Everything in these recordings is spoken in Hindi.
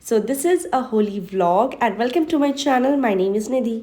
So this is a Holi vlog and welcome to my channel. My name is Nidhi.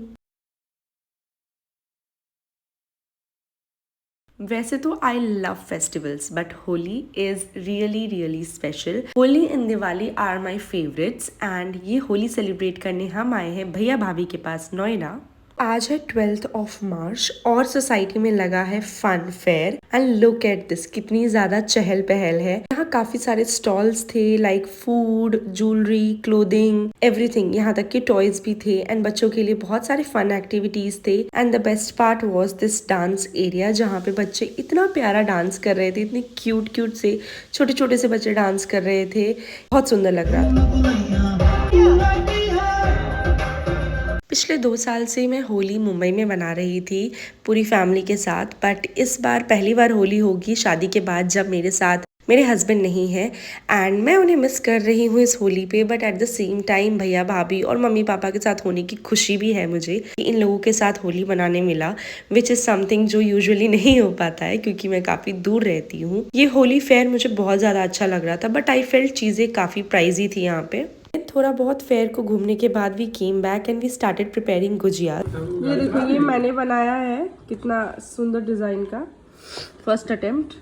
वैसे तो I love festivals but Holi is really special. Holi and Diwali are my favourites and ये होली सेलिब्रेट करने हम आए हैं भैया भाभी के पास नोएडा. आज है 12th ऑफ मार्च और सोसाइटी में लगा है fun fair and look at this, कितनी ज्यादा चहल पहल है. यहाँ काफी सारे स्टॉल्स थे like food, jewellery, clothing, everything. यहाँ तक के टॉयज भी थे एंड बच्चों के लिए बहुत सारे फन एक्टिविटीज थे. And the best part was this dance area जहाँ पे बच्चे इतना प्यारा डांस कर रहे थे. इतने क्यूट से छोटे छोटे से बच्चे डांस कर रहे थे. बहुत सुंदर लग रहा था. पिछले 2 साल से मैं होली मुंबई में मना रही थी पूरी फैमिली के साथ, बट इस बार पहली बार होली होगी शादी के बाद जब मेरे साथ मेरे हस्बैंड नहीं है. एंड मैं उन्हें मिस कर रही हूँ इस होली पे, but at the same time भैया भाभी और मम्मी पापा के साथ होने की खुशी भी है मुझे कि इन लोगों के साथ होली मनाने मिला, विच इज़ समथिंग जो यूजुअली नहीं हो पाता है क्योंकि मैं काफ़ी दूर रहती हूँ. ये होली फेयर मुझे बहुत ज़्यादा अच्छा लग रहा था, बट आई फेल्ट चीज़ें काफ़ी प्राइजी थी यहाँ पे. थोड़ा बहुत फेयर को घूमने के बाद we came back and we started preparing gujiya. ये देखो, ये मैंने बनाया है, कितना सुंदर डिज़ाइन का फर्स्ट अटेम्प्ट.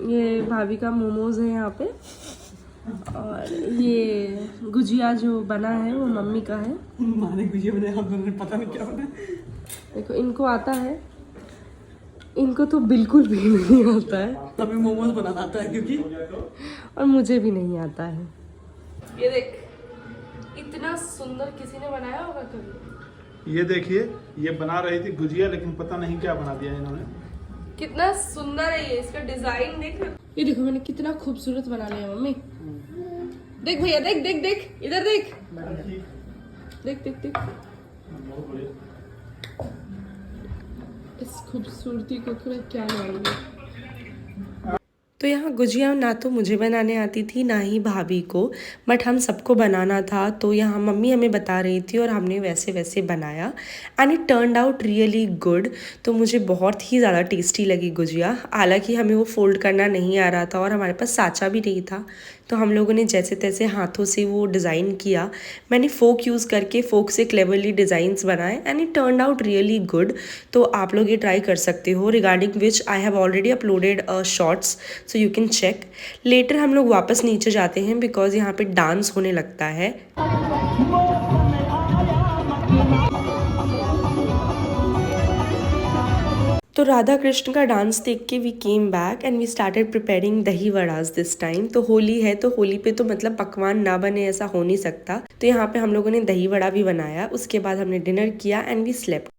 ये भाभी का मोमोज है यहाँ पे और ये गुजिया जो बना है वो मम्मी का है. माने गुजिया बनाया, हम दोनों ने पता नहीं क्या बना. देखो, इनको आता है, इनको तो बिल्कुल भी नहीं आता है. तभी मोमोज बनाना आता है क्योंकि, और मुझे भी नहीं आता है. ये देख, इतना सुंदर किसी ने बनाया होगा कभी? ये देखिए, ये बना रही थी गुजिया लेकिन पता नहीं क्या बना दिया इन्होंने. कितना सुंदर है ये, इसका डिजाइन देख. ये देखो, मैंने कितना खूबसूरत बना लिया मम्मी. देख भैया, देख देख देख, इधर देख देख देख देख. इस खूबसूरती को मैं क्या मानूंगी. तो यहाँ गुजिया ना तो मुझे बनाने आती थी ना ही भाभी को, बट हम सबको बनाना था. तो यहाँ मम्मी हमें बता रही थी और हमने वैसे वैसे बनाया and it turned out really good. तो मुझे बहुत ही ज़्यादा टेस्टी लगी गुजिया. हालांकि हमें वो फोल्ड करना नहीं आ रहा था और हमारे पास साँचा भी नहीं था, तो हम लोगों ने जैसे तैसे हाथों से वो डिज़ाइन किया. मैंने फोक यूज़ करके फोक से क्लेवरली डिज़ाइंस बनाए and it turned out really good. तो आप लोग ये ट्राई कर सकते हो, regarding which I have already uploaded shorts, so you can check. Later हम लोग वापस नीचे जाते हैं बिकॉज यहाँ पे डांस होने लगता है. तो राधा कृष्ण का डांस देख के we came back and we started preparing dahi vadas this time. तो होली है तो होली पे तो मतलब पकवान ना बने ऐसा हो नहीं सकता. तो यहाँ पे हम लोगों ने दही वड़ा भी बनाया. उसके बाद हमने डिनर किया and we slept.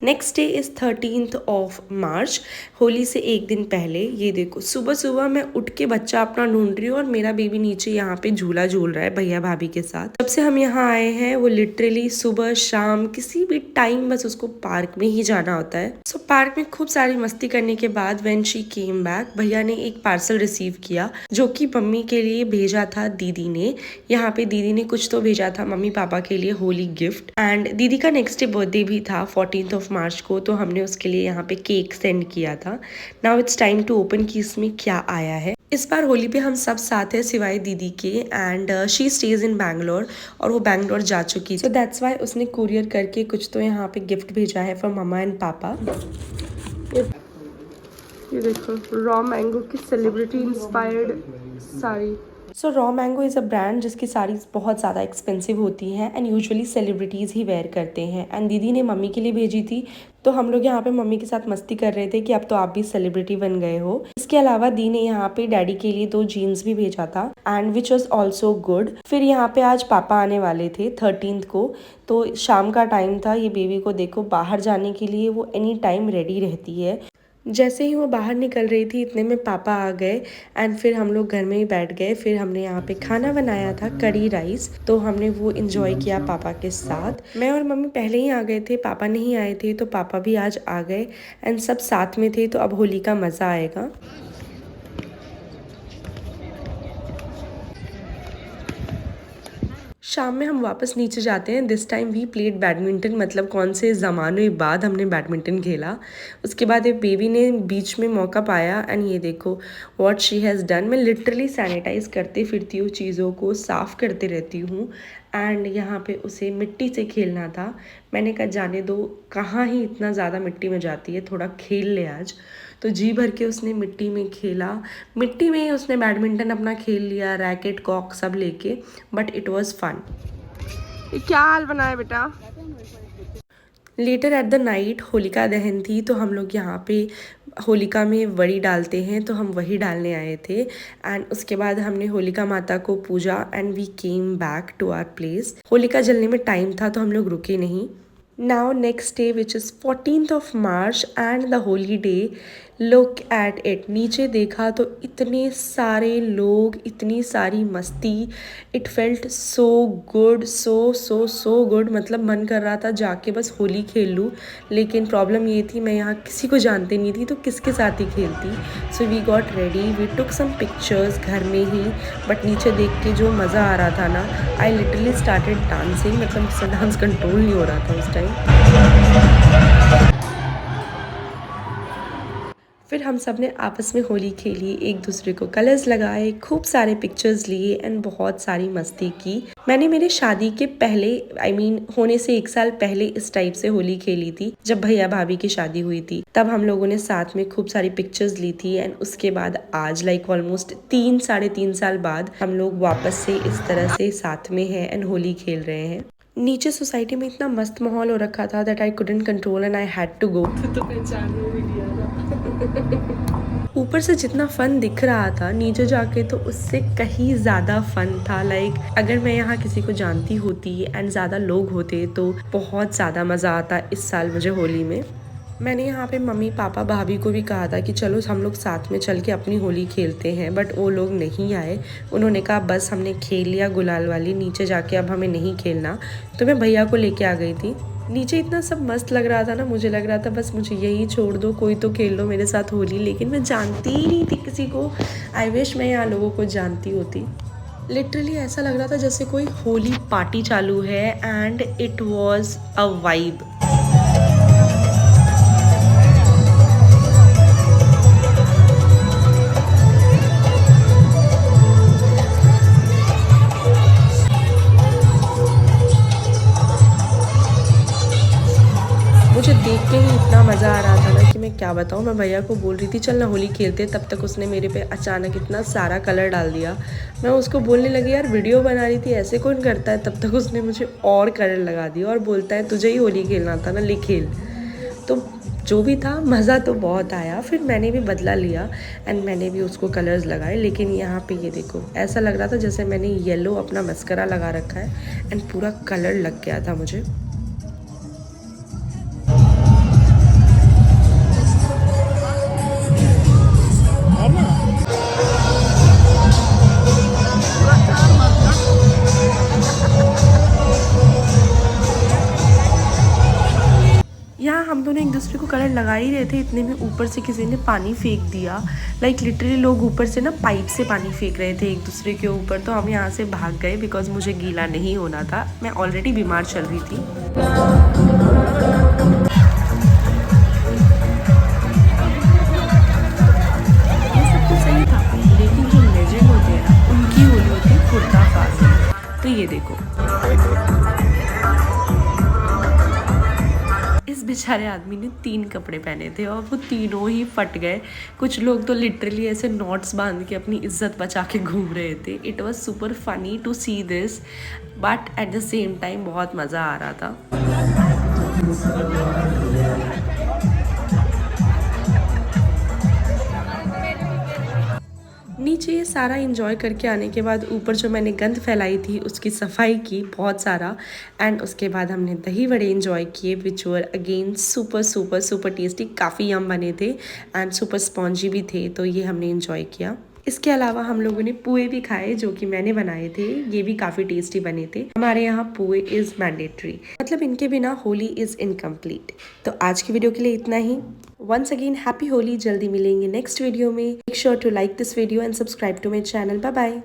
Next day is 13th of March, Holi से एक दिन पहले. ये देखो, सुबह सुबह मैं उठ के बच्चा अपना ढूंढ रही हूँ और मेरा बेबी नीचे यहाँ पे झूला झूल रहा है भैया भाभी के साथ. जब से हम यहाँ आए हैं वो लिटरली सुबह शाम किसी भी टाइम बस उसको पार्क में ही जाना होता है. सो पार्क में खूब सारी मस्ती करने के बाद व्हेन शी केम बैक, भैया ने एक पार्सल रिसीव किया जो कि मम्मी के लिए भेजा था दीदी ने. यहाँ पे दीदी ने कुछ तो भेजा था मम्मी पापा के लिए होली गिफ्ट. एंड दीदी का नेक्स्ट डे बर्थडे भी था 14th ऑफ मार्च को, तो हमने उसके लिए यहाँ पे केक सेंड किया था. Now it's time to open कि इसमें क्या आया है. इस बार होली पे हम सब साथ हैं सिवाय दीदी के एंड शी स्टेज इन बैंगलोर और वो बैंगलोर जा चुकी. सो दैट्स वाई उसने कुरियर करके कुछ तो यहाँ पे गिफ्ट भेजा है फॉर मम्मा एंड पापा. ये देखो, रॉ मैंगो की celebrity inspired sari. So raw mango is a brand जिसकी साड़ीज़ बहुत ज़्यादा एक्सपेंसिव होती हैं एंड यूजुअली सेलिब्रिटीज़ ही वेयर करते हैं. एंड दीदी ने मम्मी के लिए भेजी थी, तो हम लोग यहाँ पे मम्मी के साथ मस्ती कर रहे थे कि अब तो आप भी सेलिब्रिटी बन गए हो. इसके अलावा दी ने यहाँ पे डैडी के लिए 2 जीन्स भी भेजा था and which was also good. फिर यहाँ पे आज पापा आने वाले थे 13th को, तो शाम का टाइम था. ये बेबी को देखो, बाहर जाने के लिए वो एनी टाइम रेडी रहती है. जैसे ही वो बाहर निकल रही थी इतने में पापा आ गए एंड फिर हम लोग घर में ही बैठ गए. फिर हमने यहाँ पे खाना बनाया था करी राइस, तो हमने वो इंजॉय किया पापा के साथ. मैं और मम्मी पहले ही आ गए थे, पापा नहीं आए थे, तो पापा भी आज आ गए एंड सब साथ में थे. तो अब होली का मज़ा आएगा. शाम में हम वापस नीचे जाते हैं। This time we played badminton, मतलब कौन से ज़माने बाद हमने बैडमिंटन खेला। उसके बाद एक बेबी ने बीच में मौका पाया एंड ये देखो व्हाट शी हैज़ डन। मैं लिटरली सैनिटाइज करते फिरती हूँ, चीज़ों को साफ़ करते रहती हूँ एंड यहाँ पे उसे मिट्टी से खेलना था। मैंने कहा जाने दो, कहाँ ही इतना ज़्यादा मिट्टी में जाती है, थोड़ा खेल ले आज। तो जी भर के उसने मिट्टी में खेला, मिट्टी में ही उसने बैडमिंटन अपना खेल लिया, रैकेट कॉक सब लेके, बट इट वॉज फन। क्या हाल बना है बेटा? Later at the night Holika Dahan थी, तो हम लोग यहाँ पे होलिका में वड़ी डालते हैं, तो हम वही डालने आए थे एंड उसके बाद हमने होलिका माता को पूजा and we came back to our place. Holika जलने में टाइम था तो हम लोग रुके नहीं। Now next day which is 14th of March and the holy day, look at it। नीचे देखा तो इतने सारे लोग, इतनी सारी मस्ती। It felt so good, so good। मतलब मन कर रहा था जाके बस होली खेल लूँ, लेकिन प्रॉब्लम ये थी मैं यहाँ किसी को जानती नहीं थी तो किसके साथ ही खेलती। So we got ready, we took some pictures घर में ही, बट नीचे देख के जो मज़ा आ रहा था ना, I literally started dancing। मतलब मुझसे डांस कंट्रोल नहीं हो रहा था उस टाइम। फिर हम सब ने आपस में होली खेली, एक दूसरे को कलर्स लगाए, खूब सारे पिक्चर्स लिए एंड बहुत सारी मस्ती की। मैंने मेरे शादी के पहले होने से 1 साल पहले इस टाइप से होली खेली थी, जब भैया भाभी की शादी हुई थी। तब हम लोगों ने साथ में खूब सारी पिक्चर्स ली थी एंड उसके बाद आज ऑलमोस्ट 3-3.5 साल बाद हम लोग वापस से इस तरह से साथ में हैं एंड होली खेल रहे हैं। नीचे सोसाइटी में इतना मस्त माहौल हो रखा था that I couldn't control and I had to go. तो पहचान में भी दिया था। ऊपर से जितना फन दिख रहा था, नीचे जाके तो उससे कहीं ज़्यादा फन था। अगर मैं यहाँ किसी को जानती होती एंड ज़्यादा लोग होते तो बहुत ज़्यादा मज़ा आता इस साल मुझे होली में। मैंने यहाँ पे मम्मी पापा भाभी को भी कहा था कि चलो हम लोग साथ में चल के अपनी होली खेलते हैं, बट वो लोग नहीं आए। उन्होंने कहा बस हमने खेल लिया गुलाल वाली, नीचे जाके अब हमें नहीं खेलना। तो मैं भैया को लेके आ गई थी। नीचे इतना सब मस्त लग रहा था ना, मुझे लग रहा था बस मुझे यही छोड़ दो, कोई तो खेल लो मेरे साथ होली। लेकिन मैं जानती ही नहीं थी किसी को। आई विश मैं यहाँ लोगों को जानती होती। लिटरली ऐसा लग रहा था जैसे कोई होली पार्टी चालू है and it was a vibe. मुझे देख के ही इतना मज़ा आ रहा था ना कि मैं क्या बताऊँ। मैं भैया को बोल रही थी चल ना होली खेलते, तब तक उसने मेरे पे अचानक इतना सारा कलर डाल दिया। मैं उसको बोलने लगी यार वीडियो बना रही थी, ऐसे कौन करता है। तब तक उसने मुझे और कलर लगा दिया और बोलता है तुझे ही होली खेलना था ना, ले खेल। तो जो भी था मज़ा तो बहुत आया। फिर मैंने भी बदला लिया एंड मैंने भी उसको कलर्स लगाए। लेकिन यहाँ पे ये देखो ऐसा लग रहा था जैसे मैंने येलो अपना मस्करा लगा रखा है एंड पूरा कलर लग गया था मुझे। यहाँ हम दोनों एक दूसरे को कलर लगा ही रहे थे, इतने में ऊपर से किसी ने पानी फेंक दिया। लिटरली लोग ऊपर से ना पाइप से पानी फेंक रहे थे एक दूसरे के ऊपर। तो हम यहाँ से भाग गए बिकॉज मुझे गीला नहीं होना था, मैं ऑलरेडी बीमार चल रही थी। ये सब तो सही था, लेकिन जो लेजेंड होते हैं ना उनकी होली होती है कुर्ता फाजी। तो ये देखो इस बेचारे आदमी ने 3 कपड़े पहने थे और वो तीनों ही फट गए। कुछ लोग तो लिटरली ऐसे नॉट्स बांध के अपनी इज्जत बचा के घूम रहे थे। It was super funny to see this, but at the same time बहुत मज़ा आ रहा था। नीचे ये सारा इंजॉय करके आने के बाद ऊपर जो मैंने गंद फैलाई थी उसकी सफाई की बहुत सारा एंड उसके बाद हमने दही वड़े इंजॉय किए विच वर अगेन सुपर टेस्टी। काफ़ी यम बने थे एंड सुपर स्पॉन्जी भी थे, तो ये हमने इंजॉय किया। इसके अलावा हम लोगों ने पुए भी खाए जो कि मैंने बनाए थे, ये भी काफ़ी टेस्टी बने थे। हमारे यहाँ पुए इज़ मैंडेटरी, मतलब इनके बिना होली इज़ इनकम्प्लीट। तो आज की वीडियो के लिए इतना ही। Once again happy Holi. जल्दी मिलेंगे नेक्स्ट वीडियो में। Make sure to like this video and subscribe to my channel. Bye bye.